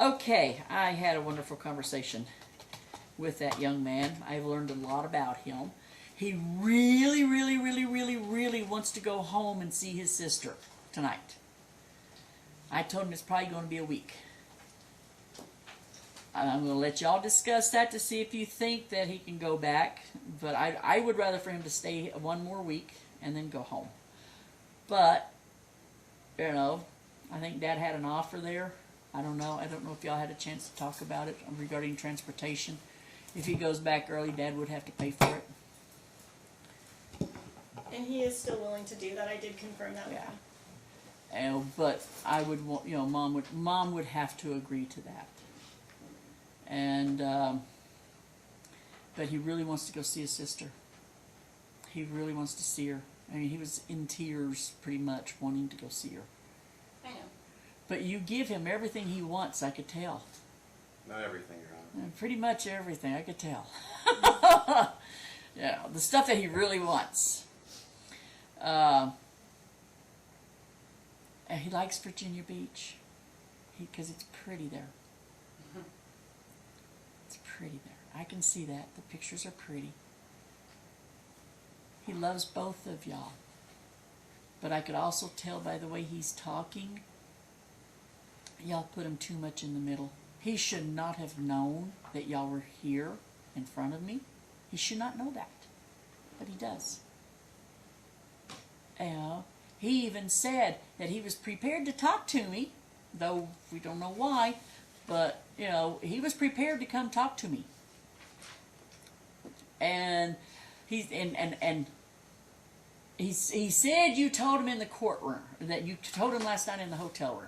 Okay, I had a wonderful conversation with that young man. I've learned a lot about him. He really wants to go home and see his sister tonight. I told him it's probably going to be a week. I'm going to let y'all discuss that to see if you think that he can go back. But I would rather for him to stay one more week and then go home. But, you know, I think Dad had an offer there. I don't know. I don't know if y'all had a chance to talk about it regarding transportation. If he goes back early, Dad would have to pay for it. And he is still willing to do that. I did confirm that with him. But I would want, you know, Mom would have to agree to that. And but he really wants to go see his sister. He really wants to see her. I mean, he was in tears pretty much wanting to go see her. I know. But you give him everything he wants, I could tell. Not everything, Your Honor. Pretty much everything, I could tell. Yeah, the stuff that he really wants. And he likes Virginia Beach because it's pretty there. It's pretty there. I can see that. The pictures are pretty. He loves both of y'all. But I could also tell by the way he's talking, y'all put him too much in the middle. He should not have known that y'all were here in front of me. He should not know that. But he does. He even said that he was prepared to talk to me, though we don't know why, but, you know, he was prepared to come talk to me. And he said you told him in the courtroom, that you told him last night in the hotel room.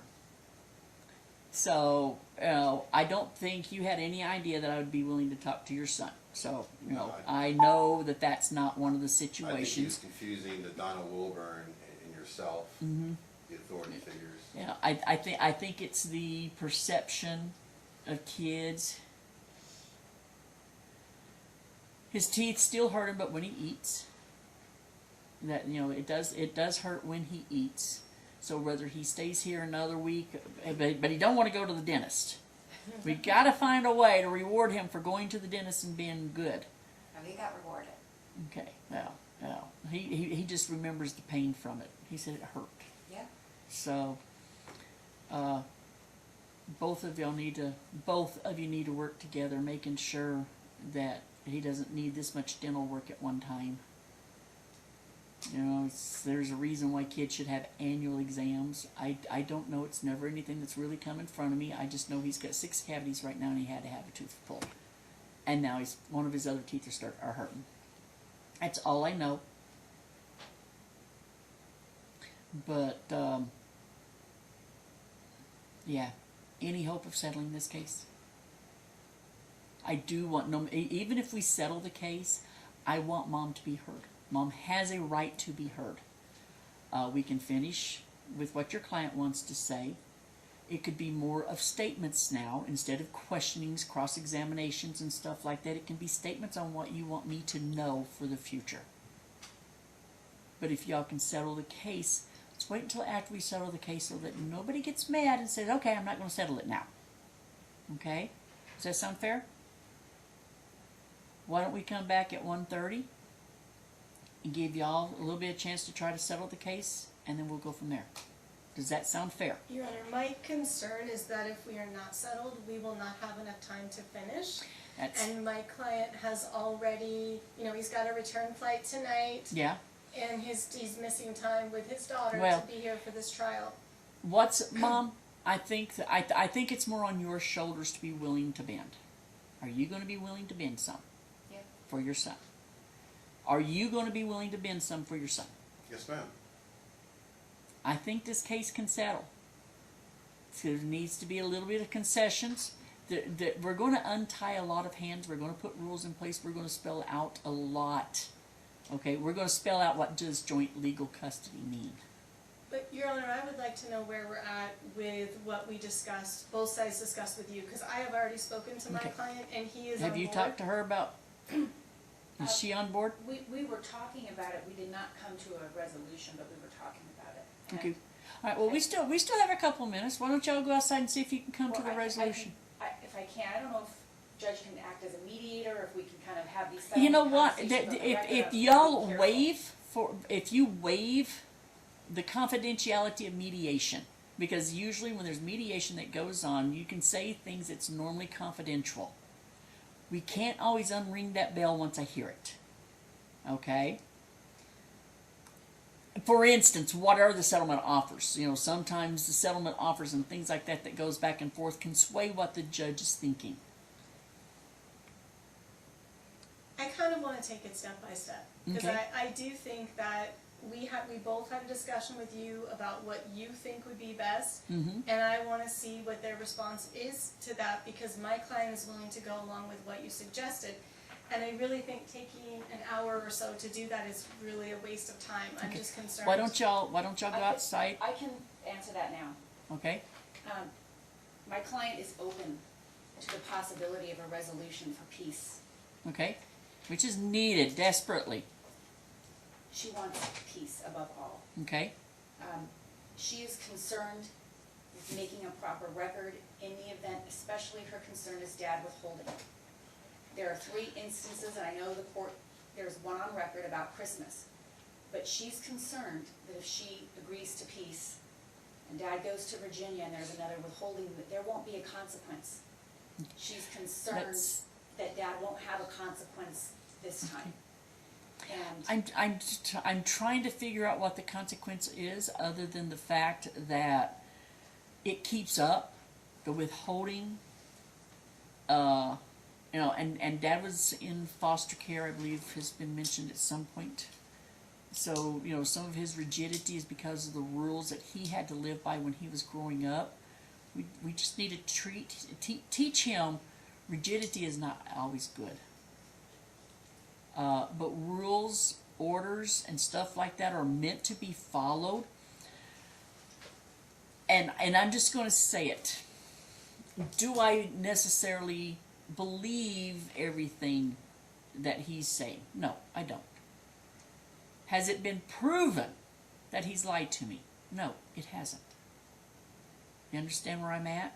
So, I don't think you had any idea that I would be willing to talk to your son. So, you know, I know that that's not one of the situations. I think he was confusing the Donna Wilburn and yourself, the authority figures. Yeah, I think it's the perception of kids. His teeth still hurt him, but when he eats, that, you know, it does hurt when he eats. So whether he stays here another week, but he don't want to go to the dentist. We got to find a way to reward him for going to the dentist and being good. And he got rewarded. Okay, well, he just remembers the pain from it. He said it hurt. Yeah. So, both of you need to work together, making sure that he doesn't need this much dental work at one time. You know, there's a reason why kids should have annual exams. I don't know. It's never anything that's really come in front of me. I just know he's got 6 cavities right now, and he had to have a tooth pulled. And now one of his other teeth are hurting. That's all I know. But yeah, any hope of settling this case? I do want even if we settle the case, I want Mom to be heard. Mom has a right to be heard. We can finish with what your client wants to say. It could be more of statements now instead of questionings, cross-examinations and stuff like that. It can be statements on what you want me to know for the future. But if y'all can settle the case, let's wait until after we settle the case so that nobody gets mad and says, okay, I'm not going to settle it now. Okay? Does that sound fair? Why don't we come back at 1:30? And give y'all a little bit of chance to try to settle the case, and then we'll go from there. Does that sound fair? Your Honor, my concern is that if we are not settled, we will not have enough time to finish. And my client has already, you know, he's got a return flight tonight. Yeah. And he's missing time with his daughter to be here for this trial. Mom? I think it's more on your shoulders to be willing to bend. Are you going to be willing to bend some? Yeah. For your son? Are you going to be willing to bend some for your son? Yes, ma'am. I think this case can settle. So there needs to be a little bit of concessions. We're going to untie a lot of hands. We're going to put rules in place. We're going to spell out a lot. Okay, we're going to spell out what does joint legal custody mean. But, Your Honor, I would like to know where we're at with what we discussed, both sides discussed with you, because I have already spoken to my client, and he is on board. Have you talked to her about... Is she on board? We were talking about it. We did not come to a resolution, but we were talking about it. Okay. All right, well, we still have a couple minutes. Why don't y'all go outside and see if you can come to the resolution? If I can, I don't know if Judge can act as a mediator, or if we can kind of have these You know settlement what? conversations on the record. If I'm y'all careful. if you waive the confidentiality of mediation, because usually when there's mediation that goes on, you can say things that's normally confidential. We can't always unring that bell once I hear it. Okay? For instance, what are the settlement offers? You know, sometimes the settlement offers and things like that goes back and forth can sway what the judge is thinking. I kind of want to take it step by step, because Okay. I do think that we both had a discussion with you about what you think would be best, and I want to see what their response is to that, because my client is willing to go along with what you suggested, and I really think taking an hour or so to do that is really a waste of time. I'm Okay. just concerned. Why don't y'all go outside? I can answer that now. Okay? My client is open to the possibility of a resolution for peace. Okay? Which is needed desperately. She wants peace above all. Okay? She is concerned with making a proper record in the event, especially her concern is dad withholding. There are 3 instances, and I know the court, there's one on record about Christmas, but she's concerned that if she agrees to peace and dad goes to Virginia and there's another withholding, that there won't be a consequence. She's concerned That's- that dad won't have a consequence this time. And I'm trying to figure out what the consequence is, other than the fact that it keeps up the withholding. You know, and dad was in foster care, I believe has been mentioned at some point. So, you know, some of his rigidity is because of the rules that he had to live by when he was growing up. We just need to teach him rigidity is not always good. But rules, orders, and stuff like that are meant to be followed. And I'm just going to say it. Do I necessarily believe everything that he's saying? No, I don't. Has it been proven that he's lied to me? No, it hasn't. You understand where I'm at?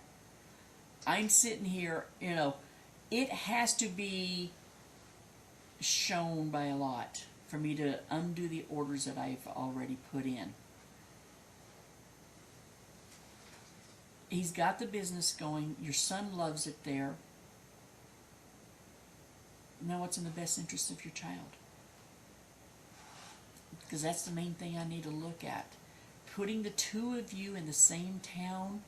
I'm sitting here, you know, it has to be shown by a lot for me to undo the orders that I've already put in. He's got the business going. Your son loves it there. Now what's in the best interest of your child? Because that's the main thing I need to look at. Putting the 2 of you in the same town,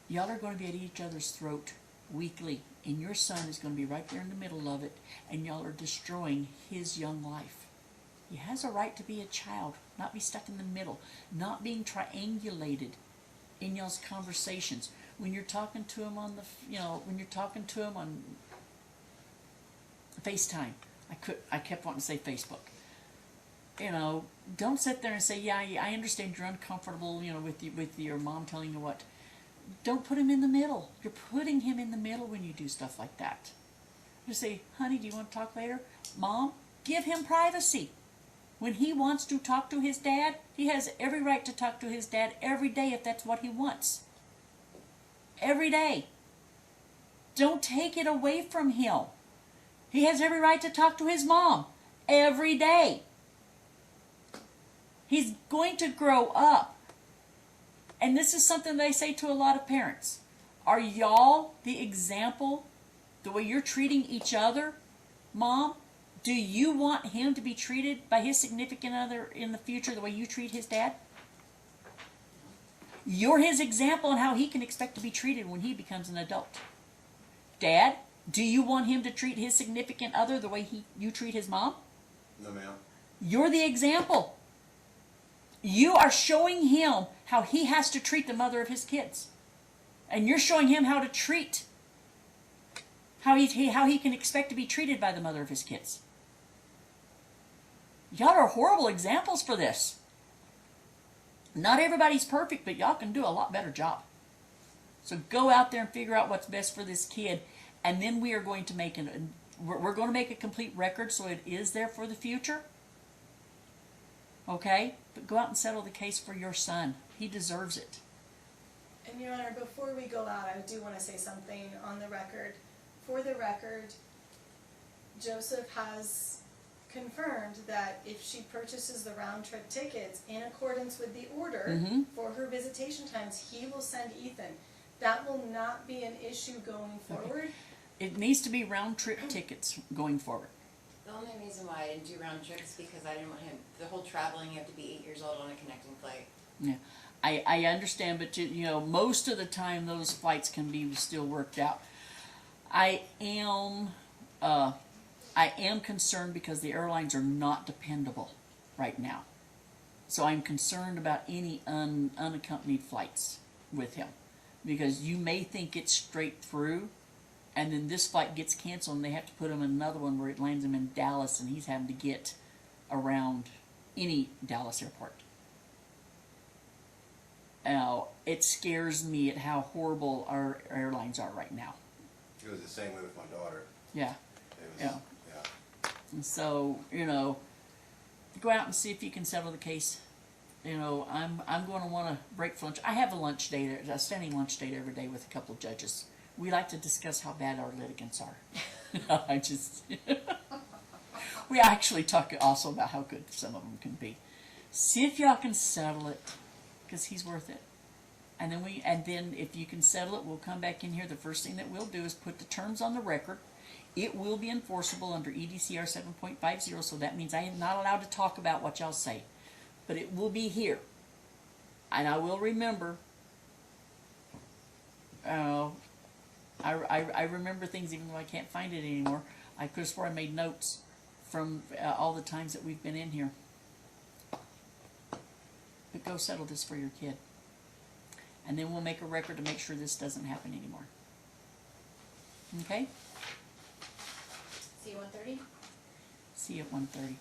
y'all are going to be at each other's throat weekly, and your son is going to be right there in the middle of it, and y'all are destroying his young life. He has a right to be a child, not be stuck in the middle, not being triangulated in y'all's conversations. When you're talking to him on the, you know, when you're talking to him on FaceTime, I kept wanting to say Facebook. You know, don't sit there and say, yeah, I understand you're uncomfortable, you know, with your mom telling you what. Don't put him in the middle. You're putting him in the middle when you do stuff like that. Just say, honey, do you want to talk later? Mom, give him privacy. When he wants to talk to his dad, he has every right to talk to his dad every day if that's what he wants. Every day. Don't take it away from him. He has every right to talk to his mom every day. He's going to grow up. And this is something they say to a lot of parents. Are y'all the example, the way you're treating each other? Mom, do you want him to be treated by his significant other in the future the way you treat his dad? You're his example on how he can expect to be treated when he becomes an adult. Dad, do you want him to treat his significant other the way you treat his mom? No, ma'am. You're the example. You are showing him how he has to treat the mother of his kids. And you're showing him how to treat, how he can expect to be treated by the mother of his kids. Y'all are horrible examples for this. Not everybody's perfect, but y'all can do a lot better job. So go out there and figure out what's best for this kid, and then we are going to make we're going to make a complete record so it is there for the future. Okay? But go out and settle the case for your son. He deserves it. And Your Honor, before we go out, I do want to say something on the record. For the record, Joseph has confirmed that if she purchases the round-trip tickets in accordance with the order for her visitation times, he will send Ethan. That will not be an issue going forward. It needs to be round-trip tickets going forward. The only reason why I didn't do round trips because I didn't want him, the whole traveling, you have to be 8 years old on a connecting flight. Yeah, I understand, but you know, most of the time those flights can be still worked out. I am concerned because the airlines are not dependable right now. So I'm concerned about any unaccompanied flights with him, because you may think it's straight through, and then this flight gets canceled and they have to put him in another one where it lands him in Dallas and he's having to get around any Dallas airport. Now, it scares me at how horrible our airlines are right now. It was the same way with my daughter. Yeah. It was, yeah. And so, you know, go out and see if you can settle the case. You know, I'm going to want to break for lunch. I have a standing lunch date every day with a couple of judges. We like to discuss how bad our litigants are. We actually talk also about how good some of them can be. See if y'all can settle it, because he's worth it. And then if you can settle it, we'll come back in here. The first thing that we'll do is put the terms on the record. It will be enforceable under EDCR 7.50, so that means I am not allowed to talk about what y'all say. But it will be here. And I will remember, I remember things even though I can't find it anymore. I could have swore I made notes from all the times that we've been in here. But go settle this for your kid. And then we'll make a record to make sure this doesn't happen anymore. Okay? See you 1:30? See you at 1:30.